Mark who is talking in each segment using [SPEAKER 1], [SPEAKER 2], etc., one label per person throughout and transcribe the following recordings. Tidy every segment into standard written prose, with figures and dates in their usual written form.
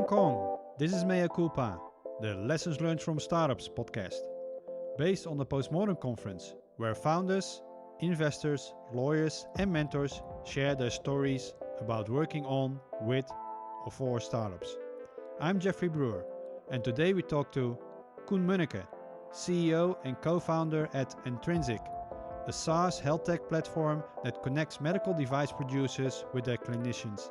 [SPEAKER 1] Hong Kong, this is Mea Culpa, the Lessons Learned from Startups podcast, based on the Postmodern Conference, where founders, investors, lawyers and mentors share their stories about working on, with or for startups. I'm Jeffrey Brewer, and today we talk to Koen Munneke, CEO and co-founder at Intrinsik, a SaaS healthtech platform that connects medical device producers with their clinicians.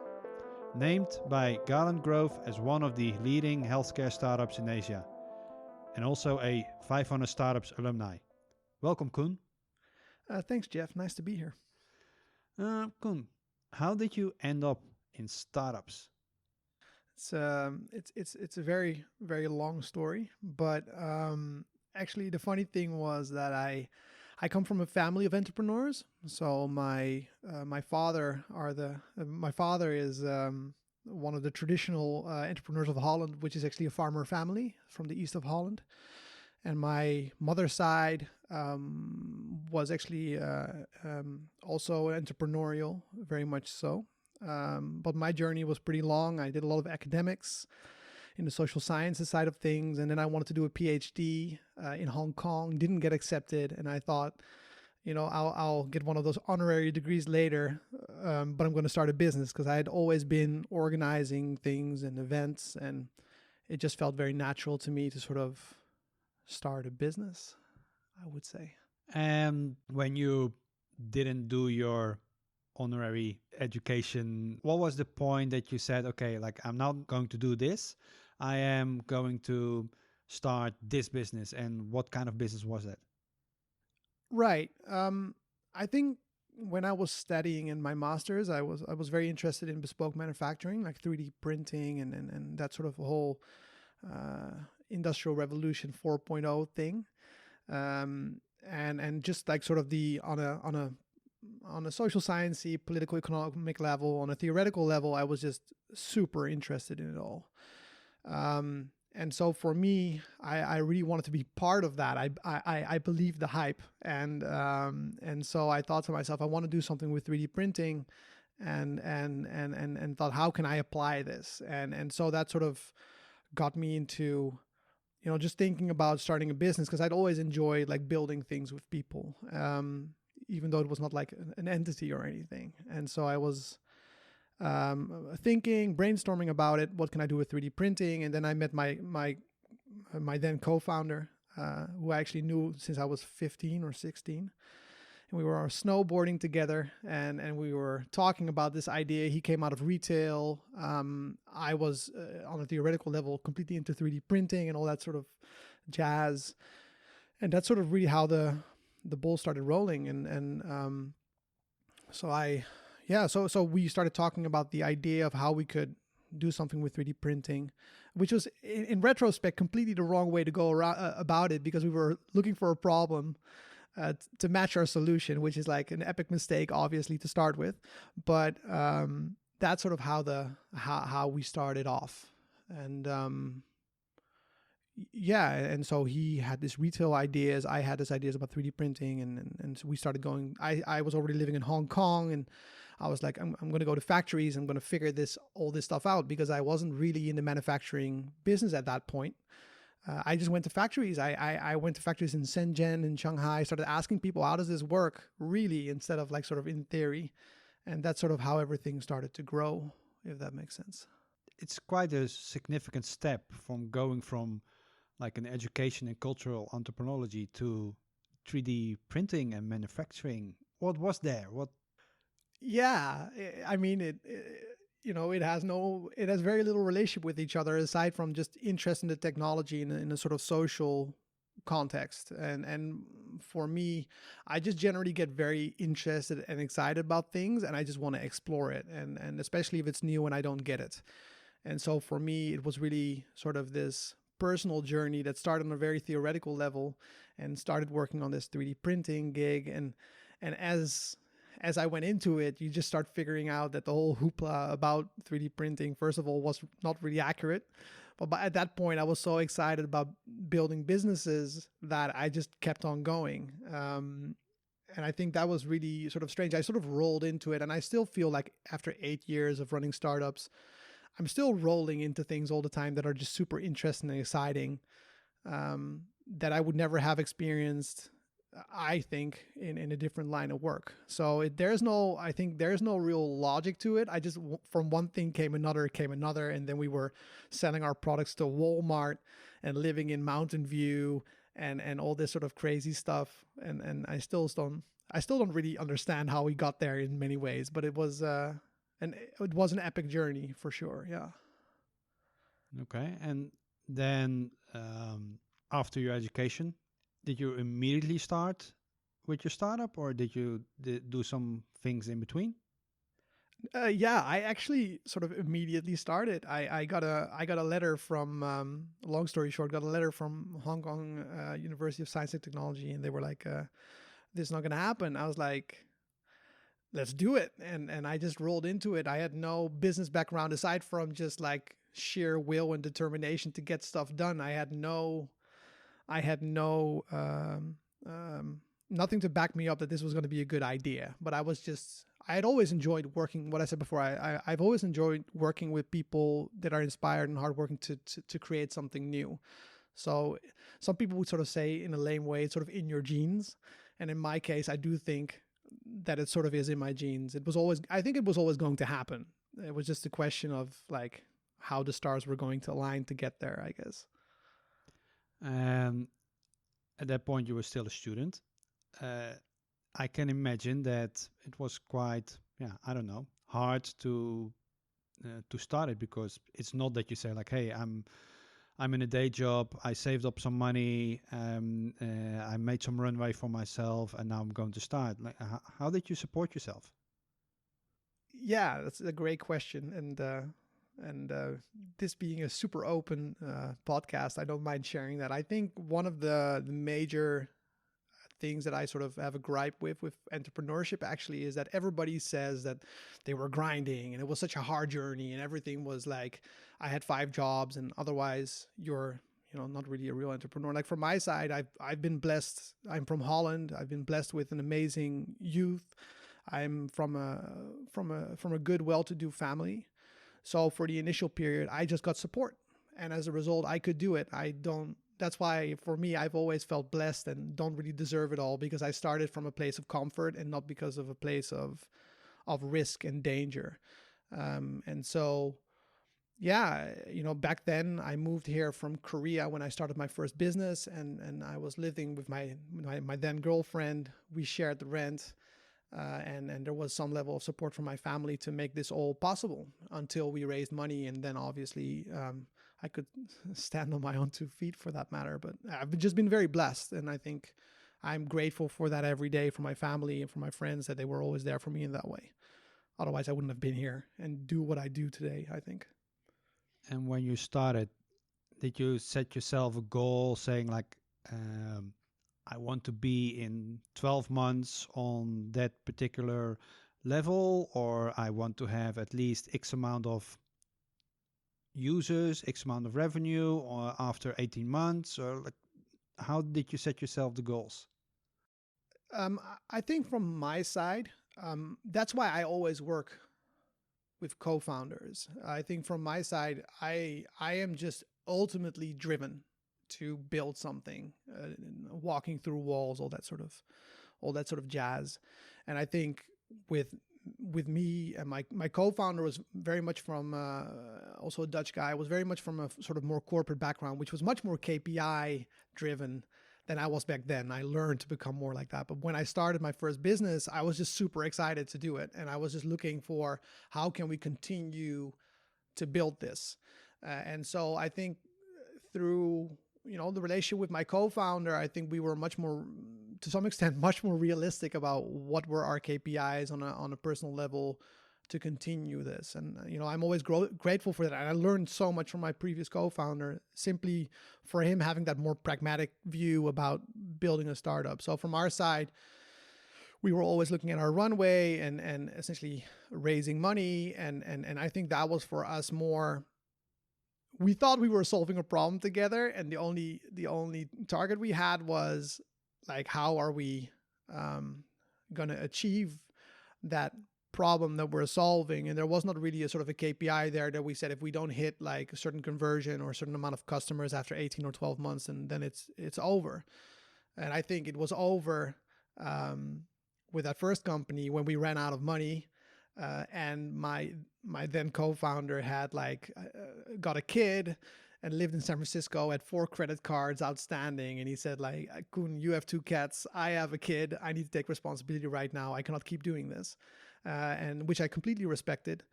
[SPEAKER 1] Named by Galen Growth as one of the leading healthcare startups in Asia, and also a 500 Startups alumni. Welcome, Koen.
[SPEAKER 2] Thanks, Jeff. Nice to be here.
[SPEAKER 1] Koen, how did you end up in startups?
[SPEAKER 2] It's a very, very long story, but actually the funny thing was that I come from a family of entrepreneurs. So my father is one of the traditional entrepreneurs of Holland, which is actually a farmer family from the east of Holland. And my mother's side was actually also entrepreneurial, very much so. But my journey was pretty long. I did a lot of academics in the social sciences side of things. And then I wanted to do a PhD in Hong Kong, didn't get accepted. And I thought, I'll get one of those honorary degrees later, but I'm going to start a business because I had always been organizing things and events. And it just felt very natural to me to sort of start a business, I would say.
[SPEAKER 1] And when you didn't do your honorary education, what was the point that you said, okay, I'm not going to do this, I am going to start this business? And what kind of business was that?
[SPEAKER 2] Right. I think when I was studying in my master's, I was very interested in bespoke manufacturing, like 3D printing and that sort of whole industrial revolution 4.0 thing. And just like sort of the on a social sciencey, political economic level, on a theoretical level, I was just super interested in it all. And so for me, I really wanted to be part of that. I believe the hype, and so I thought to myself, I want to do something with 3D printing, and thought, how can I apply this? And so that sort of got me into, just thinking about starting a business, because I'd always enjoyed like building things with people, even though it was not like an entity or anything. And so I was thinking, brainstorming about it. What can I do with 3D printing? And then I met my then co-founder, who I actually knew since I was 15 or 16. And we were snowboarding together, and we were talking about this idea. He came out of retail. I was on a theoretical level completely into 3D printing and all that sort of jazz. And that's sort of really how the ball started rolling. So we started talking about the idea of how we could do something with 3D printing, which was in retrospect completely the wrong way to go about it, because we were looking for a problem to match our solution, which is like an epic mistake, obviously, to start with. But that's sort of how we started off. And and so he had this retail ideas, I had this ideas about 3D printing, and so we started going. I was already living in Hong Kong, and I was like, I'm going to go to factories, I'm going to figure all this stuff out, because I wasn't really in the manufacturing business at that point. I just went to factories. I went to factories in Shenzhen and Shanghai, started asking people, how does this work really, instead of like sort of in theory. And that's sort of how everything started to grow, if that makes sense.
[SPEAKER 1] It's quite a significant step from going from like an education in cultural anthropology to 3D printing and manufacturing. What was there?
[SPEAKER 2] Yeah, I mean, it has very little relationship with each other, aside from just interest in the technology in a sort of social context. And for me, I just generally get very interested and excited about things, and I just want to explore it, and especially if it's new and I don't get it. And so for me, it was really sort of this personal journey that started on a very theoretical level, and started working on this 3D printing gig. And as I went into it, you just start figuring out that the whole hoopla about 3D printing, first of all, was not really accurate. But at that point, I was so excited about building businesses that I just kept on going. And I think that was really sort of strange. I sort of rolled into it, and I still feel like after 8 years of running startups, I'm still rolling into things all the time that are just super interesting and exciting, that I would never have experienced, I think, in a different line of work. So there's no real logic to it. I just, from one thing came another, and then we were selling our products to Walmart and living in Mountain View and all this sort of crazy stuff. And I still don't really understand how we got there in many ways, but it was an epic journey for sure. Yeah.
[SPEAKER 1] Okay. And then after your education, did you immediately start with your startup, or did you do some things in between?
[SPEAKER 2] Yeah, I actually sort of immediately started. I got a letter from, long story short, got a letter from Hong Kong University of Science and Technology, and they were like, "This is not going to happen." I was like, "Let's do it," and I just rolled into it. I had no business background aside from just like sheer will and determination to get stuff done. I had no nothing to back me up that this was going to be a good idea. But I had always enjoyed working. What I said before, I've always enjoyed working with people that are inspired and hardworking to create something new. So some people would sort of say in a lame way, it's sort of in your genes. And in my case, I do think that it sort of is in my genes. I think it was always going to happen. It was just a question of like how the stars were going to align to get there, I guess.
[SPEAKER 1] At that point, you were still a student. I can imagine that it was quite, I don't know, hard to start it, because it's not that you say like, hey, I'm in a day job, I saved up some money, I made some runway for myself, and now I'm going to start. Like, how did you support yourself?
[SPEAKER 2] Yeah, that's a great question, and this being a super open podcast, I don't mind sharing that. I think one of the major things that I sort of have a gripe with entrepreneurship actually is that everybody says that they were grinding and it was such a hard journey and everything was like, I had 5 jobs and otherwise you're, not really a real entrepreneur. Like from my side, I've been blessed. I'm from Holland. I've been blessed with an amazing youth. I'm from a good, well-to-do family. So for the initial period, I just got support. And as a result, I could do it. That's why for me, I've always felt blessed and don't really deserve it all, because I started from a place of comfort and not because of a place of risk and danger. And so, back then I moved here from Korea when I started my first business, and I was living with my then girlfriend. We shared the rent. And there was some level of support from my family to make this all possible until we raised money. And then obviously I could stand on my own 2 feet for that matter. But I've just been very blessed. And I think I'm grateful for that every day, for my family and for my friends, that they were always there for me in that way. Otherwise, I wouldn't have been here and do what I do today, I think.
[SPEAKER 1] And when you started, did you set yourself a goal saying like, I want to be in 12 months on that particular level, or I want to have at least X amount of users, X amount of revenue, or after 18 months, or like, how did you set yourself the goals?
[SPEAKER 2] I think from my side, that's why I always work with co-founders. I think from my side, I am just ultimately driven to build something, walking through walls, all that sort of jazz. And I think with me and my co-founder was very much from also a Dutch guy, was very much from a sort of more corporate background, which was much more KPI driven than I was back then. I learned to become more like that. But when I started my first business, I was just super excited to do it. And I was just looking for how can we continue to build this. And so I think through the relationship with my co-founder, I think we were much more, to some extent, much more realistic about what were our KPIs on a personal level to continue this. And, I'm always grateful for that. And I learned so much from my previous co-founder, simply for him having that more pragmatic view about building a startup. So from our side, we were always looking at our runway and essentially raising money. And I think that was for us more, we thought we were solving a problem together, and the only target we had was like, how are we going to achieve that problem that we're solving, and there was not really a sort of a KPI there that we said if we don't hit like a certain conversion or a certain amount of customers after 18 or 12 months, and then it's over. And I think it was over with that first company when we ran out of money, and my then co-founder had got a kid and lived in San Francisco, had 4 credit cards outstanding. And he said like, Koen, you have 2 cats. I have a kid. I need to take responsibility right now. I cannot keep doing this. And which I completely respected.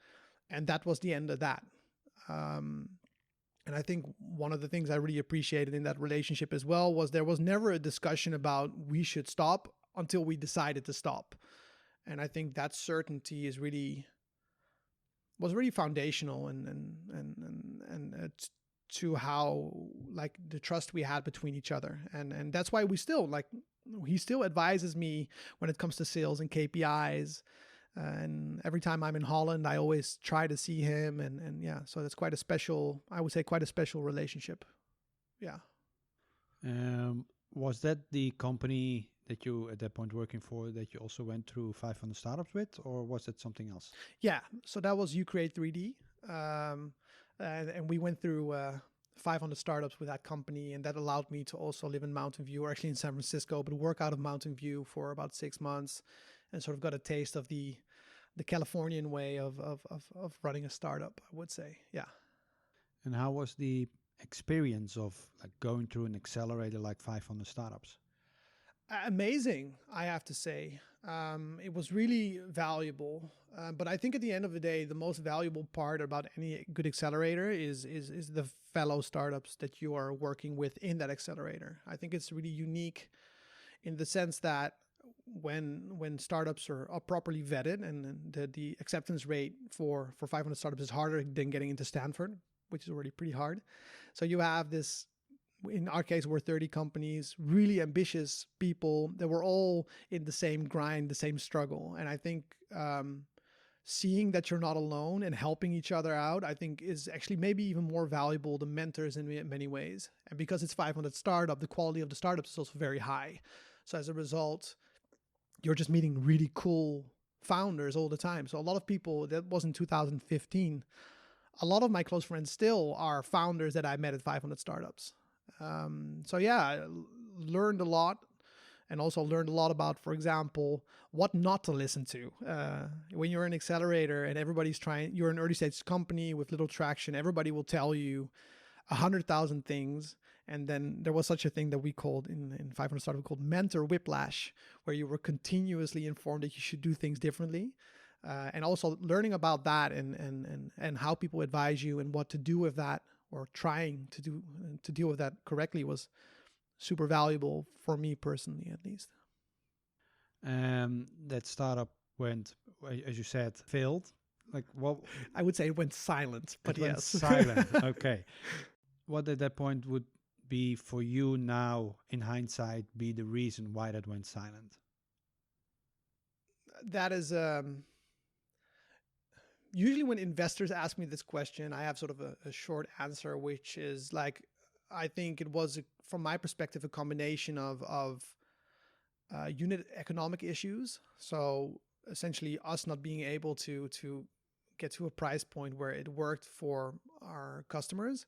[SPEAKER 2] And that was the end of that. And I think one of the things I really appreciated in that relationship as well was there was never a discussion about we should stop until we decided to stop. And I think that certainty was really foundational and to how like the trust we had between each other. And that's why he still advises me when it comes to sales and KPIs. And every time I'm in Holland, I always try to see him. And yeah, so that's quite a special relationship. Yeah.
[SPEAKER 1] Was that the company that you at that point working for that you also went through 500 startups with, or was it something else?
[SPEAKER 2] Yeah. So that was You Create 3D. And we went through 500 startups with that company, and that allowed me to also live in Mountain View, or actually in San Francisco, but work out of Mountain View for about 6 months, and sort of got a taste of the Californian way of running a startup, I would say. Yeah.
[SPEAKER 1] And how was the experience of like going through an accelerator like 500 startups?
[SPEAKER 2] Amazing, I have to say. It was really valuable. But I think at the end of the day, the most valuable part about any good accelerator is the fellow startups that you are working with in that accelerator. I think it's really unique in the sense that when startups are properly vetted, and the acceptance rate for 500 startups is harder than getting into Stanford, which is already pretty hard. So you have this, in our case, we're 30 companies, really ambitious people that were all in the same grind, the same struggle. And I think seeing that you're not alone and helping each other out, I think is actually maybe even more valuable than mentors in many ways. And because it's 500 startup, the quality of the startups is also very high. So as a result, you're just meeting really cool founders all the time. So a lot of people, that was in 2015, a lot of my close friends still are founders that I met at 500 startups. So yeah, I learned a lot, and also learned a lot about, for example, what not to listen to. When you're an accelerator and you're an early stage company with little traction, everybody will tell you 100,000 things. And then there was such a thing that we called in 500 Startup called mentor whiplash, where you were continuously informed that you should do things differently. And also learning about that and how people advise you and what to do with that, or trying to deal with that correctly, was super valuable for me personally, at least.
[SPEAKER 1] That startup went, as you said, failed. Like what?
[SPEAKER 2] I would say it went silent, but
[SPEAKER 1] it went
[SPEAKER 2] yes.
[SPEAKER 1] Silent. Okay. What at that point would be for you now, in hindsight, be the reason why that went silent?
[SPEAKER 2] That is usually when investors ask me this question, I have sort of a short answer, which is like, I think it was, from my perspective, a combination of unit economic issues. So essentially us not being able to get to a price point where it worked for our customers.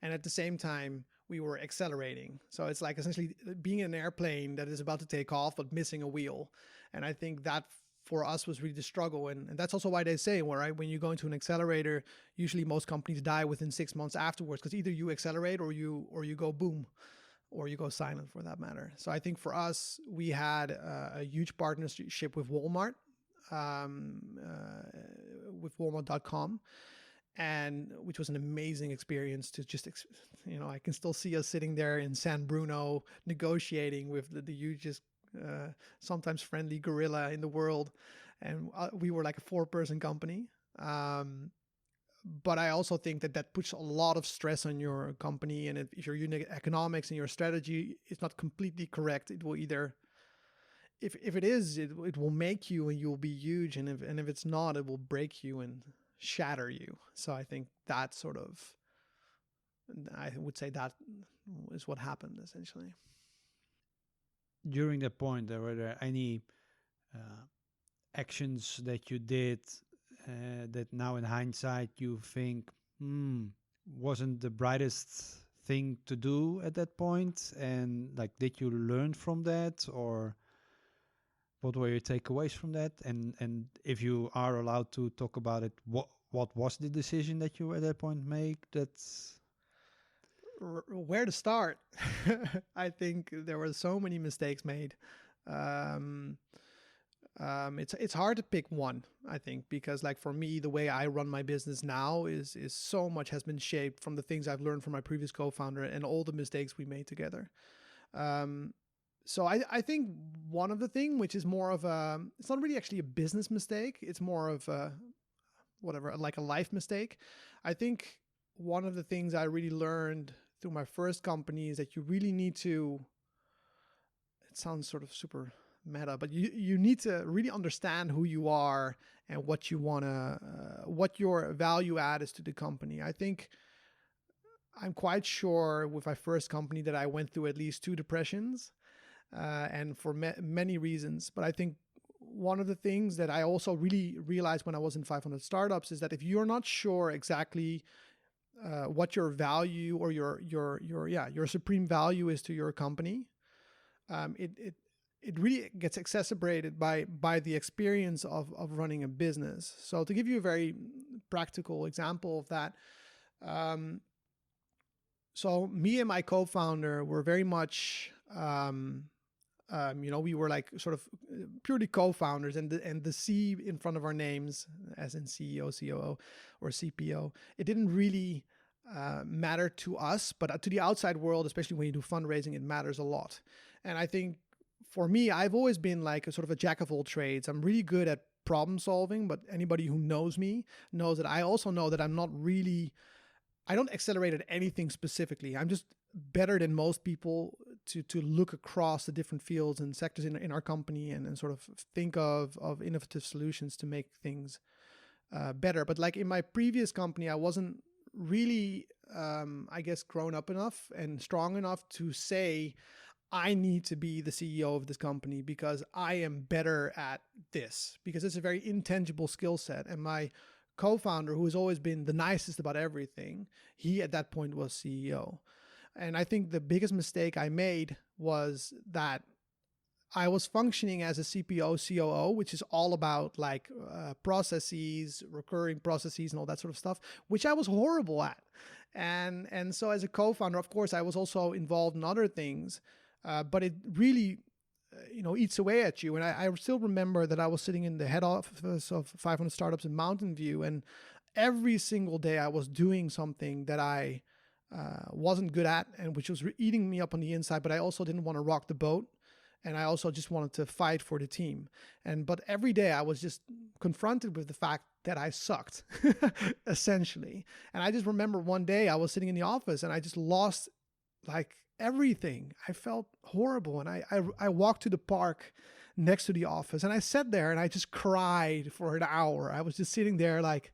[SPEAKER 2] And at the same time, we were accelerating. So it's like essentially being in an airplane that is about to take off, but missing a wheel. And I think that for us was really the struggle. And that's also why they say, when you go into an accelerator, usually most companies die within 6 months afterwards, because either you accelerate or you go boom, or you go silent, for that matter. So I think for us, we had a huge partnership with Walmart, with Walmart.com, and which was an amazing experience to just, I can still see us sitting there in San Bruno negotiating with the hugest, sometimes friendly gorilla in the world. And we were like a 4-person company. But I also think that puts a lot of stress on your company. And if your unit economics and your strategy is not completely correct, it will either, if it is, it will make you and you'll be huge. And if it's not, it will break you and shatter you. So I think that I would say that is what happened essentially.
[SPEAKER 1] During that point, were there any actions that you did that now in hindsight you think wasn't the brightest thing to do at that point? And like, did you learn from that, or what were your takeaways from that? And if you are allowed to talk about it, what was the decision that you at that point make? That's
[SPEAKER 2] Where to start? I think there were so many mistakes made. It's hard to pick one, I think, because like for me, the way I run my business now is so much has been shaped from the things I've learned from my previous co-founder and all the mistakes we made together. So I think one of the thing, which is more of it's not really actually a business mistake. It's more of like a life mistake. I think one of the things I really learned through my first company is that you really need to, it sounds sort of super meta, but you need to really understand who you are and what you want to, what your value add is to the company. I think I'm quite sure with my first company that I went through at least 2 depressions, and for many reasons. But I think one of the things that I also really realized when I was in 500 startups is that if you're not sure exactly what your value or your supreme value is to your company, it really gets exacerbated by the experience of running a business. So to give you a very practical example of that, so me and my co-founder were very much, we were like sort of purely co-founders, and the C in front of our names, as in CEO, COO, or CPO, it didn't really matter to us, but to the outside world, especially when you do fundraising, it matters a lot. And I think for me, I've always been like a sort of a jack of all trades. I'm really good at problem solving, but anybody who knows me knows that I also know that I don't accelerate at anything specifically. I'm just better than most people to look across the different fields and sectors in our company and sort of think of innovative solutions to make things better. But like in my previous company, I wasn't really, I guess, grown up enough and strong enough to say, I need to be the CEO of this company because I am better at this, because it's a very intangible skill set. And my co-founder, who has always been the nicest about everything, he at that point was CEO. And I think the biggest mistake I made was that I was functioning as a CPO, COO, which is all about like processes, recurring processes and all that sort of stuff, which I was horrible at. And so as a co-founder, of course, I was also involved in other things, but it really eats away at you. And I still remember that I was sitting in the head office of 500 Startups in Mountain View, and every single day I was doing something that I wasn't good at, and which was eating me up on the inside, but I also didn't want to rock the boat. And I also just wanted to fight for the team. But every day I was just confronted with the fact that I sucked, essentially. And I just remember one day I was sitting in the office and I just lost like everything. I felt horrible. And I walked to the park next to the office and I sat there and I just cried for an hour. I was just sitting there like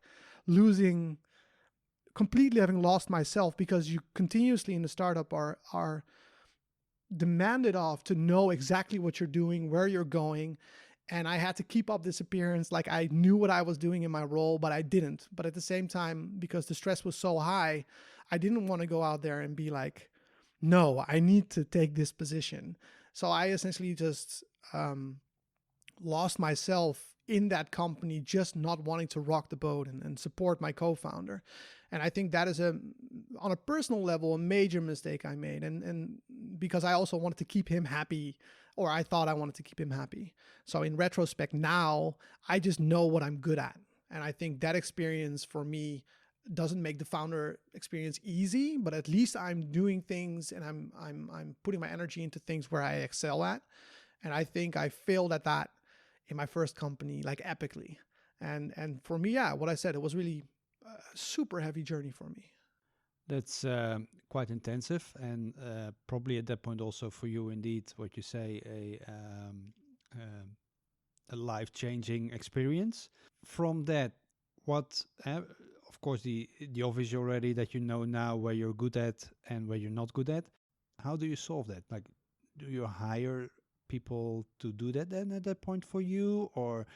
[SPEAKER 2] completely having lost myself, because you continuously in the startup are demanded of to know exactly what you're doing, where you're going. And I had to keep up this appearance like I knew what I was doing in my role, but I didn't. But at the same time, because the stress was so high, I didn't want to go out there and be like, no, I need to take this position. So I essentially just lost myself in that company, just not wanting to rock the boat and support my co-founder. And I think that is on a personal level, a major mistake I made. And because I also wanted to keep him happy, or I thought I wanted to keep him happy. So in retrospect now, I just know what I'm good at. And I think that experience for me doesn't make the founder experience easy, but at least I'm doing things and I'm putting my energy into things where I excel at. And I think I failed at that in my first company, like epically. And for me, yeah, what I said, it was really a super heavy journey for me.
[SPEAKER 1] That's quite intensive, and probably at that point also for you, indeed, what you say, a life-changing experience. From that, what, of course, the obvious already that you know now where you're good at and where you're not good at. How do you solve that? Like, do you hire people to do that then at that point for you, or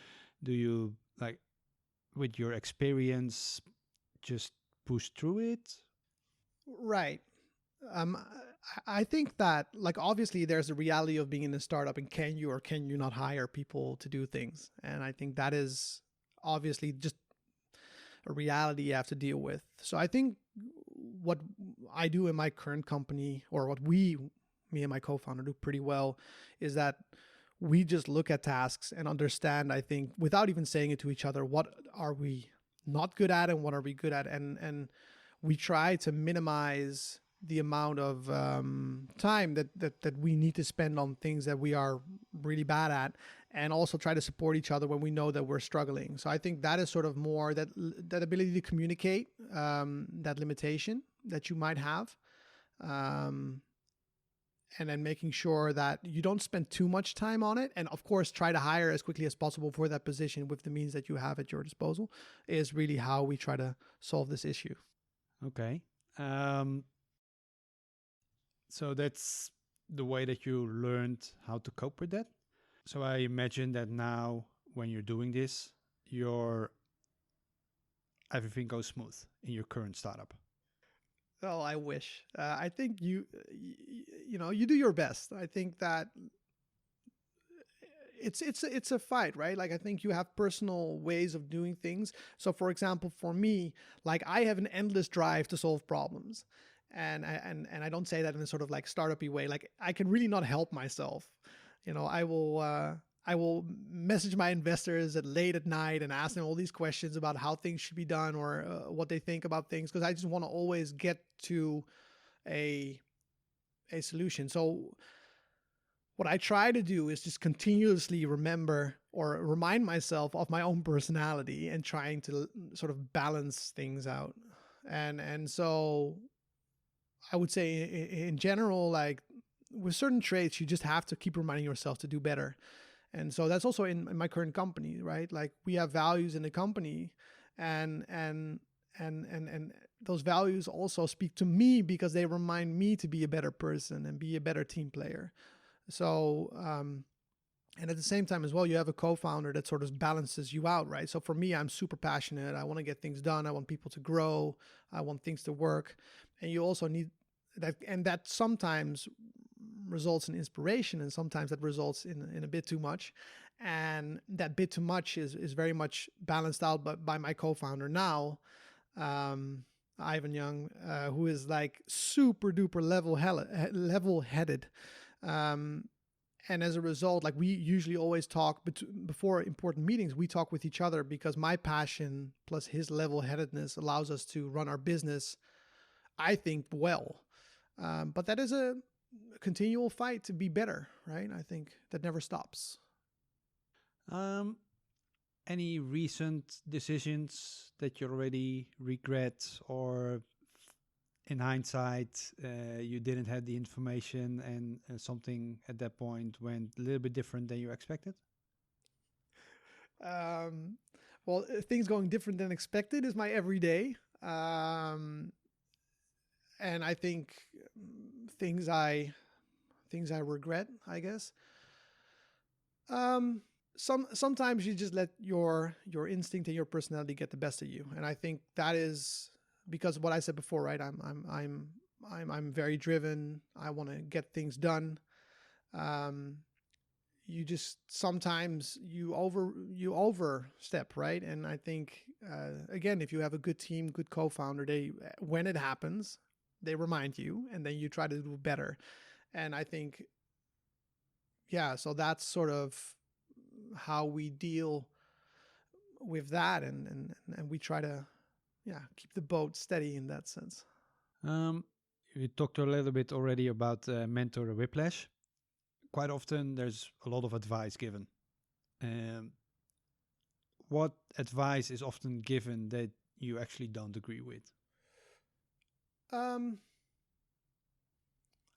[SPEAKER 1] Do you, like, with your experience, just push through it?
[SPEAKER 2] Right. Um, I think that, like, obviously there's a reality of being in a startup, and can you or can you not hire people to do things? And I think that is obviously just a reality you have to deal with. So I think what I do in my current company, or what me and my co-founder do pretty well, is that we just look at tasks and understand, I think, without even saying it to each other, what are we not good at and what are we good at? And we try to minimize the amount of time that we need to spend on things that we are really bad at, and also try to support each other when we know that we're struggling. So I think that is sort of more that ability to communicate, that limitation that you might have, and then making sure that you don't spend too much time on it. And of course, try to hire as quickly as possible for that position with the means that you have at your disposal, is really how we try to solve this issue.
[SPEAKER 1] Okay. So that's the way that you learned how to cope with that. So I imagine that now when you're doing this, everything goes smooth in your current startup.
[SPEAKER 2] Oh, I wish. I think you do your best. I think that it's a fight, right? Like, I think you have personal ways of doing things. So, for example, for me, like, I have an endless drive to solve problems, and I don't say that in a sort of like startup-y way. Like, I can really not help myself. I will message my investors late at night and ask them all these questions about how things should be done, or what they think about things, because I just want to always get to a solution. So what I try to do is just continuously remember or remind myself of my own personality, and trying to sort of balance things out. And so I would say in general, like, with certain traits, you just have to keep reminding yourself to do better. And so that's also in my current company, right? Like, we have values in the company, and those values also speak to me, because they remind me to be a better person and be a better team player. So, and at the same time as well, you have a co-founder that sort of balances you out, right? So for me, I'm super passionate. I want to get things done. I want people to grow. I want things to work. And you also need that, and that sometimes results in inspiration, and sometimes that results in a bit too much. And that bit too much is very much balanced out by my co-founder now, Ivan Young, who is like super duper level-headed. And as a result, like, we usually always talk before important meetings, we talk with each other, because my passion plus his level-headedness allows us to run our business, I think, well. But that is a continual fight to be better, right? I think that never stops.
[SPEAKER 1] Any recent decisions that you already regret, or in hindsight, you didn't have the information, and something at that point went a little bit different than you expected?
[SPEAKER 2] Well, things going different than expected is my everyday. And I think things I regret, I guess. Sometimes you just let your instinct and your personality get the best of you, and I think that is because of what I said before, right? I'm very driven. I want to get things done. You just sometimes you overstep, right? And I think again, if you have a good team, good co-founder, when it happens, they remind you, and then you try to do better. And I think, yeah, so that's sort of how we deal with that, and we try to, yeah, keep the boat steady in that sense.
[SPEAKER 1] We talked a little bit already about mentor whiplash. Quite often there's a lot of advice given. What advice is often given that you actually don't agree with?
[SPEAKER 2] I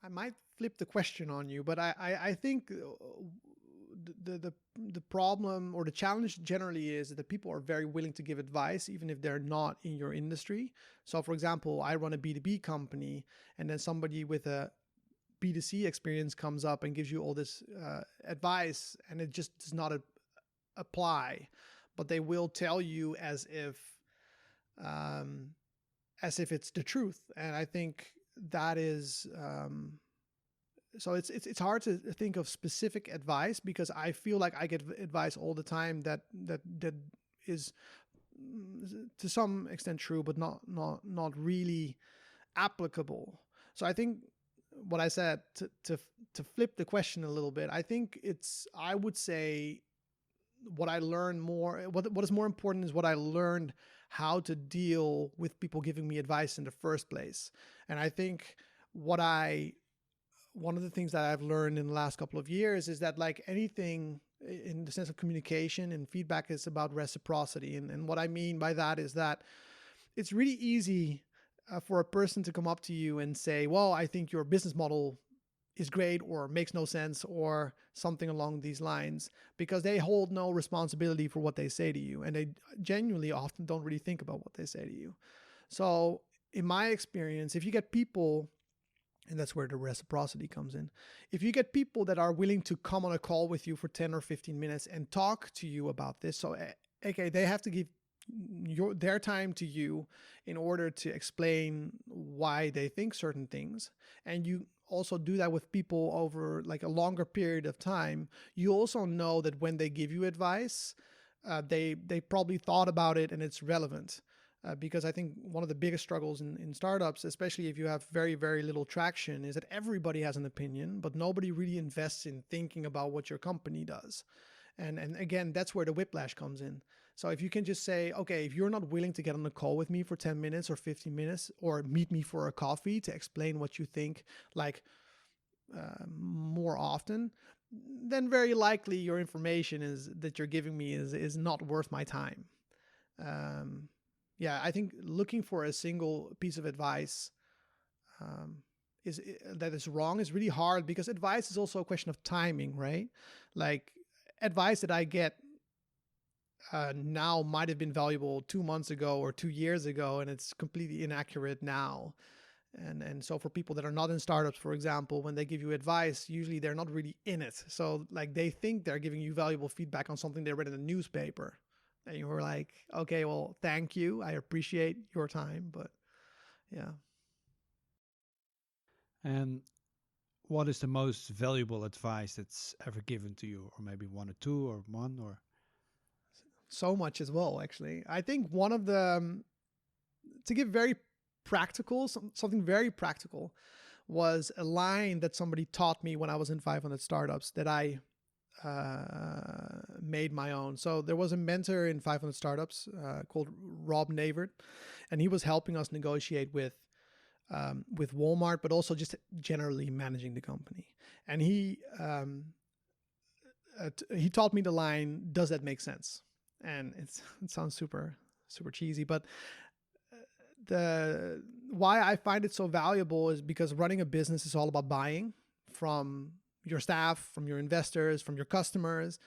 [SPEAKER 2] might flip the question on you, but I think the problem or the challenge generally is that people are very willing to give advice, even if they're not in your industry. So, for example, I run a B2B company, and then somebody with a B2C experience comes up and gives you all this advice, and it just does not apply. but they will tell you as if it's the truth. And I think that is, so it's hard to think of specific advice, because I feel like I get advice all the time that is to some extent true, but not really applicable. So I think what I said, to flip the question a little bit, I would say what I learned more, what is more important is what I learned how to deal with people giving me advice in the first place. And I think one of the things that I've learned in the last couple of years is that, like anything in the sense of communication and feedback, is about reciprocity. And what I mean by that is that it's really easy for a person to come up to you and say, well, I think your business model is great or makes no sense or something along these lines, because they hold no responsibility for what they say to you. And they genuinely often don't really think about what they say to you. So in my experience, if you get people, and that's where the reciprocity comes in, if you get people that are willing to come on a call with you for 10 or 15 minutes and talk to you about this, so okay, they have to give their time to you in order to explain why they think certain things, and you also do that with people over like a longer period of time, you also know that when they give you advice, they probably thought about it and it's relevant. Because I think one of the biggest struggles in startups, especially if you have very, very little traction, is that everybody has an opinion, but nobody really invests in thinking about what your company does. And again, that's where the whiplash comes in. So if you can just say, okay, if you're not willing to get on a call with me for 10 minutes or 15 minutes, or meet me for a coffee to explain what you think, like more often, then very likely your information that you're giving me is not worth my time. Yeah, I think looking for a single piece of advice that is wrong is really hard, because advice is also a question of timing, right? Like advice that I get now might have been valuable 2 months ago or 2 years ago, and it's completely inaccurate now. And so for people that are not in startups, for example, when they give you advice, usually they're not really in it. So like they think they're giving you valuable feedback on something they read in the newspaper. And you were like, okay, well, thank you. I appreciate your time, but yeah.
[SPEAKER 1] And what is the most valuable advice that's ever given to you? Or maybe one or two or one or...
[SPEAKER 2] So much as well, actually. I think one of to give very practical, something very practical, was a line that somebody taught me when I was in 500 Startups that I made my own. So there was a mentor in 500 Startups called Rob Navert, and he was helping us negotiate with Walmart, but also just generally managing the company. And he taught me the line, "Does that make sense?" And it sounds super cheesy, but why I find it so valuable is because running a business is all about buying from your staff, from your investors, from your customers.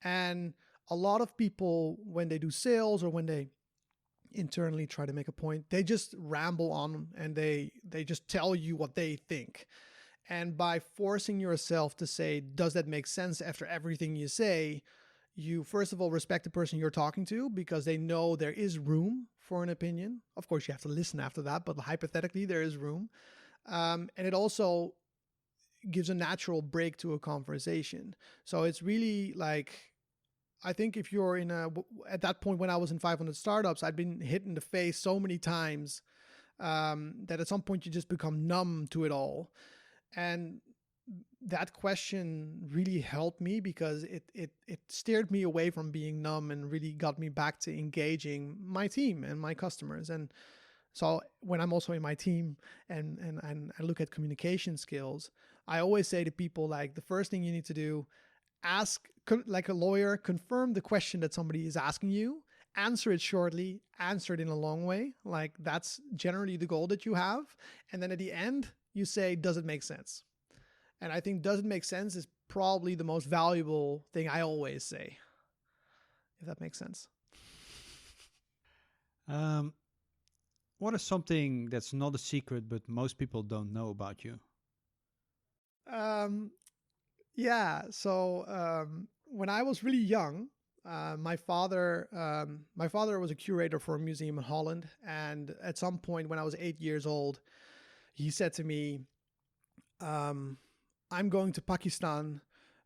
[SPEAKER 2] And a lot of people, when they do sales or when they internally try to make a point, they just ramble on and they just tell you what they think. And by forcing yourself to say, does that make sense after everything you say, you first of all respect the person you're talking to, because they know there is room for an opinion. Of course, you have to listen after that, but hypothetically, there is room. And it also gives a natural break to a conversation. So it's really like, I think if you're at that point when I was in 500 Startups, I'd been hit in the face so many times that at some point you just become numb to it all. And that question really helped me, because it steered me away from being numb and really got me back to engaging my team and my customers. And so when I'm also in my team and I look at communication skills, I always say to people, like, the first thing you need to do, ask like a lawyer, confirm the question that somebody is asking you, answer it shortly, answer it in a long way. Like, that's generally the goal that you have. And then at the end, you say, does it make sense? And I think does it make sense is probably the most valuable thing I always say, if that makes sense.
[SPEAKER 1] What is something that's not a secret, but most people don't know about you?
[SPEAKER 2] Yeah. So when I was really young, My father was a curator for a museum in Holland, and at some point when I was 8 years old, he said to me, "I'm going to Pakistan.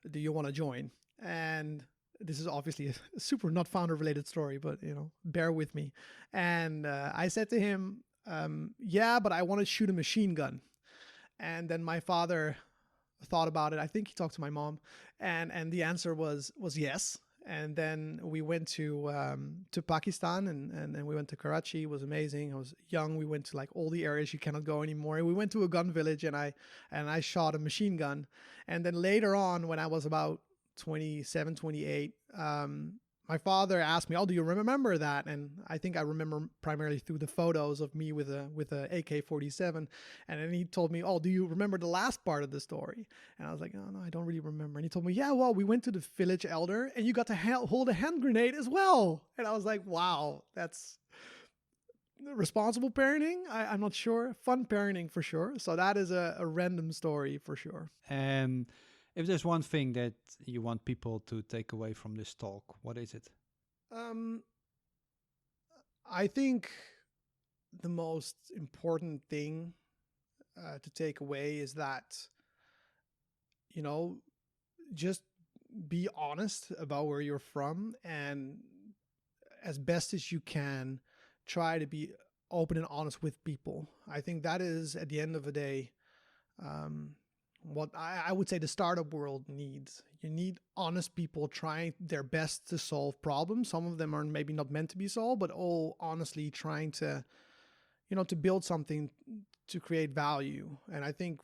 [SPEAKER 2] Do you want to join?" And this is obviously a super not founder-related story, but bear with me. And I said to him, "Yeah, but I want to shoot a machine gun." And then my father thought about it. I think he talked to my mom, and the answer was yes. And then we went to Pakistan, and then we went to Karachi. It was amazing. I was young. We went to like all the areas you cannot go anymore. We went to a gun village, and I shot a machine gun. And then later on, when I was about 27, 28, my father asked me, "Oh, do you remember that?" And I think I remember primarily through the photos of me with a AK-47. And then he told me, "Oh, do you remember the last part of the story?" And I was like, "Oh, no, I don't really remember." And he told me, "Yeah, well, we went to the village elder and you got to hold a hand grenade as well." And I was like, "Wow, that's responsible parenting." I'm not sure. Fun parenting for sure. So that is a random story for sure.
[SPEAKER 1] And if there's one thing that you want people to take away from this talk, what is it?
[SPEAKER 2] I think the most important thing to take away is that, just be honest about where you're from, and as best as you can, try to be open and honest with people. I think that is, at the end of the day, what I would say the startup world needs. You need honest people trying their best to solve problems. Some of them are maybe not meant to be solved, but all honestly trying to, to build something to create value. And I think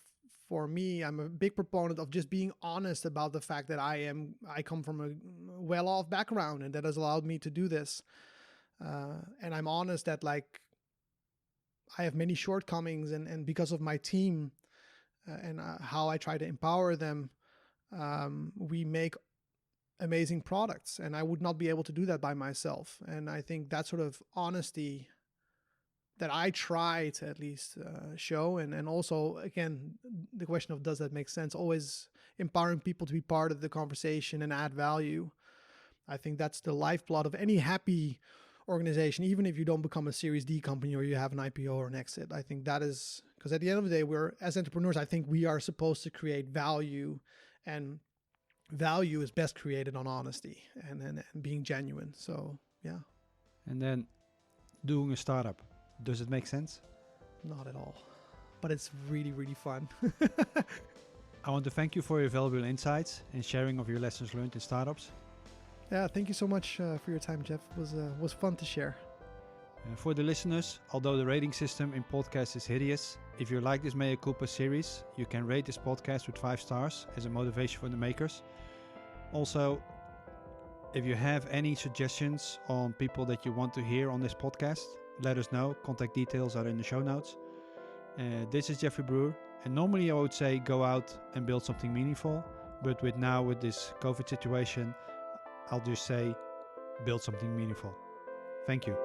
[SPEAKER 2] for me, I'm a big proponent of just being honest about the fact that I come from a well-off background, and that has allowed me to do this. And I'm honest that like I have many shortcomings, and because of my team, and how I try to empower them, we make amazing products, and I would not be able to do that by myself. And I think that sort of honesty that I try to at least show, and also, again, the question of does that make sense, always empowering people to be part of the conversation and add value. I think that's the lifeblood of any happy organization, even if you don't become a Series D company or you have an IPO or an exit. I think that is, because at the end of the day, as entrepreneurs, I think we are supposed to create value, and value is best created on honesty and being genuine. So yeah.
[SPEAKER 1] And then doing a startup, does it make sense?
[SPEAKER 2] Not at all, but it's really, really fun.
[SPEAKER 1] I want to thank you for your valuable insights and sharing of your lessons learned in startups.
[SPEAKER 2] Yeah, thank you so much for your time, Jeff. It was fun to share.
[SPEAKER 1] For the listeners, although the rating system in podcasts is hideous, if you like this Mea Culpa series, you can rate this podcast with 5 stars as a motivation for the makers. Also, if you have any suggestions on people that you want to hear on this podcast, let us know. Contact details are in the show notes. This is Jeffrey Brewer, and normally I would say go out and build something meaningful, but with this COVID situation, I'll just say build something meaningful. Thank you.